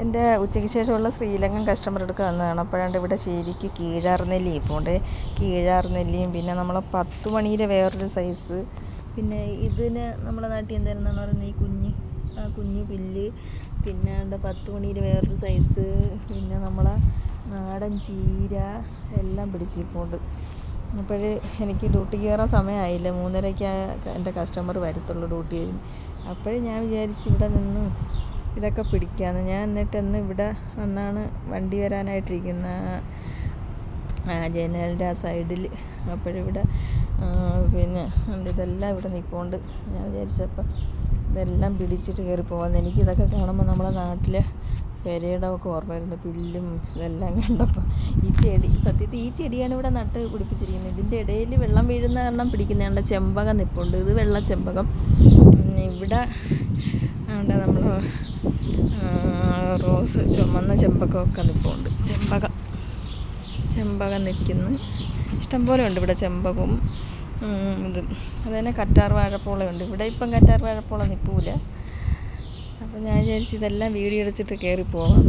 എൻ്റെ ഉച്ചയ്ക്ക് ശേഷമുള്ള ശ്രീലങ്കൻ കസ്റ്റമർ എടുക്കുക വന്നതാണ്. അപ്പോഴാണ്ട് ഇവിടെ ശരിക്ക് കീഴാർനെല്ലി ഇപ്പോൾ കീഴാർനെല്ലിയും പിന്നെ നമ്മളെ 10 മണിയുടെ വേറൊരു സൈസ്, പിന്നെ ഇതിന് നമ്മുടെ നാട്ടിൽ എന്തായിരുന്നാണ് പറയുന്നത്, ഈ കുഞ്ഞു പില്ല്, പിന്നെ 10 മണിയുടെ വേറൊരു സൈസ്, പിന്നെ നമ്മളെ നാടൻ ചീര എല്ലാം പിടിച്ചിപ്പോണ്ട്. അപ്പോൾ എനിക്ക് ഡ്യൂട്ടിക്ക് കയറാൻ സമയമായില്ല. 3:30 എൻ്റെ കസ്റ്റമർ വരത്തുള്ളൂ ഡ്യൂട്ടി കഴിഞ്ഞ്. അപ്പോഴും ഞാൻ വിചാരിച്ച് ഇവിടെ നിന്ന് ഇതൊക്കെ പിടിക്കാമെന്ന്. ഞാൻ എന്നിട്ടൊന്ന് ഇവിടെ വന്നാണ് വണ്ടി വരാനായിട്ടിരിക്കുന്ന ജനലിൻ്റെ ആ സൈഡിൽ. അപ്പോഴിവിടെ പിന്നെ ഇതെല്ലാം ഇവിടെ നിൽപ്പുണ്ട്. ഞാൻ വിചാരിച്ചപ്പോൾ ഇതെല്ലാം പിടിച്ചിട്ട് കയറി പോകാമെന്ന്. എനിക്കിതൊക്കെ കാണുമ്പോൾ നമ്മളെ നാട്ടിലെ പെരയിടമൊക്കെ ഓർമ്മ വരുന്നു, പില്ലും ഇതെല്ലാം കണ്ടപ്പോൾ. സത്യത്തിൽ ഈ ചെടിയാണ് ഇവിടെ നട്ട് പിടിപ്പിച്ചിരിക്കുന്നത്. ഇതിൻ്റെ ഇടയിൽ വെള്ളം വീഴുന്ന കാരണം പിടിക്കുന്നതാണ്. ചെമ്പകം നിൽപ്പുണ്ട്, ഇത് വെള്ള ചെമ്പകം. ഇവിടെ നമ്മൾ റോസ് ചുമന്ന ചെമ്പകമൊക്കെ നിൽപ്പുണ്ട്. ചെമ്പകം നിൽക്കുന്നു, ഇഷ്ടംപോലെ ഉണ്ട് ഇവിടെ ചെമ്പകവും ഇതും. അതുതന്നെ കറ്റാർ വാഴപ്പോളയുണ്ട് ഇവിടെ. ഇപ്പം കറ്റാർ വാഴപ്പോള നിൽപ്പൂല. അപ്പോൾ ഞാൻ വിചാരിച്ച് ഇതെല്ലാം വീഡിയോ എടുത്തിട്ട് കയറി പോവാം.